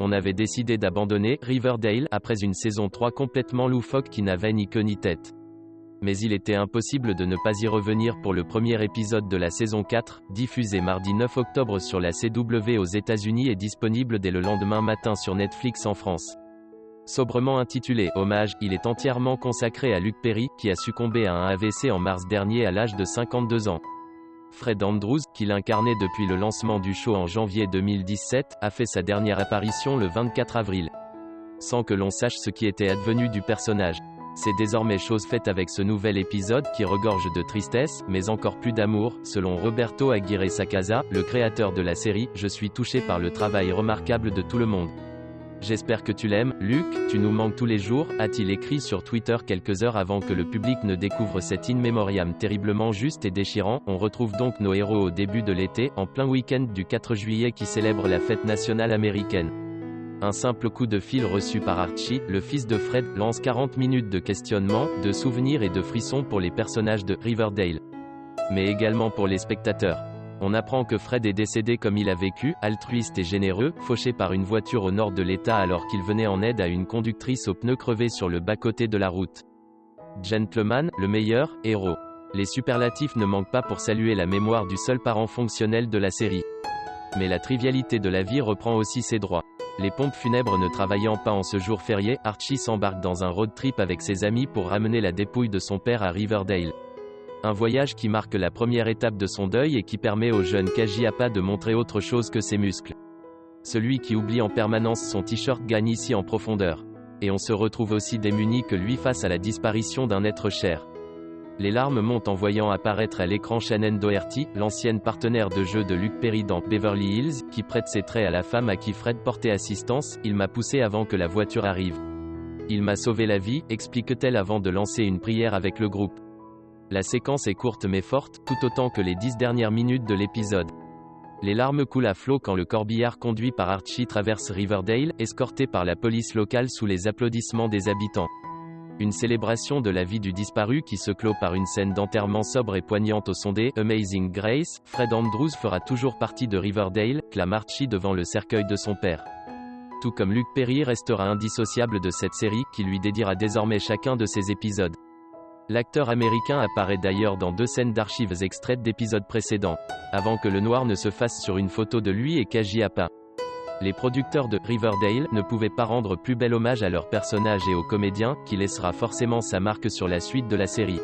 on avait décidé d'abandonner Riverdale après une saison 3 complètement loufoque qui n'avait ni queue ni tête. Mais il était impossible de ne pas y revenir pour le premier épisode de la saison 4, diffusé mardi 9 octobre sur la CW aux États-Unis et disponible dès le lendemain matin sur Netflix en France. Sobrement intitulé « Hommage », il est entièrement consacré à Luke Perry, qui a succombé à un AVC en mars dernier à l'âge de 52 ans. Fred Andrews, qui l'incarnait depuis le lancement du show en janvier 2017, a fait sa dernière apparition le 24 avril. Sans que l'on sache ce qui était advenu du personnage. C'est désormais chose faite avec ce nouvel épisode qui regorge de tristesse, mais encore plus d'amour, selon Roberto Aguirre Sacasa, le créateur de la série. Je suis touché par le travail remarquable de tout le monde. J'espère que tu l'aimes, Luke, tu nous manques tous les jours, a-t-il écrit sur Twitter quelques heures avant que le public ne découvre cet in memoriam terriblement juste et déchirant. On retrouve donc nos héros au début de l'été, en plein week-end du 4 juillet qui célèbre la fête nationale américaine. Un simple coup de fil reçu par Archie, le fils de Fred, lance 40 minutes de questionnement, de souvenirs et de frissons pour les personnages de Riverdale. Mais également pour les spectateurs. On apprend que Fred est décédé comme il a vécu, altruiste et généreux, fauché par une voiture au nord de l'État alors qu'il venait en aide à une conductrice aux pneus crevés sur le bas-côté de la route. Gentleman, le meilleur, héros. Les superlatifs ne manquent pas pour saluer la mémoire du seul parent fonctionnel de la série. Mais la trivialité de la vie reprend aussi ses droits. Les pompes funèbres ne travaillant pas en ce jour férié, Archie s'embarque dans un road trip avec ses amis pour ramener la dépouille de son père à Riverdale. Un voyage qui marque la première étape de son deuil et qui permet au jeune Kaji Appa de montrer autre chose que ses muscles. Celui qui oublie en permanence son t-shirt gagne ici en profondeur. Et on se retrouve aussi démuni que lui face à la disparition d'un être cher. Les larmes montent en voyant apparaître à l'écran Shannon Doherty, l'ancienne partenaire de jeu de Luke Perry dans Beverly Hills, qui prête ses traits à la femme à qui Fred portait assistance. Il m'a poussé avant que la voiture arrive. Il m'a sauvé la vie, explique-t-elle avant de lancer une prière avec le groupe. La séquence est courte mais forte, tout autant que les 10 dernières minutes de l'épisode. Les larmes coulent à flot quand le corbillard conduit par Archie traverse Riverdale, escorté par la police locale sous les applaudissements des habitants. Une célébration de la vie du disparu qui se clôt par une scène d'enterrement sobre et poignante au son des Amazing Grace. Fred Andrews fera toujours partie de Riverdale, clame Archie devant le cercueil de son père. Tout comme Luke Perry restera indissociable de cette série, qui lui dédiera désormais chacun de ses épisodes. L'acteur américain apparaît d'ailleurs dans 2 scènes d'archives extraites d'épisodes précédents, avant que le noir ne se fasse sur une photo de lui et Kaji Appa. Les producteurs de Riverdale ne pouvaient pas rendre plus bel hommage à leur personnage et au comédien, qui laissera forcément sa marque sur la suite de la série.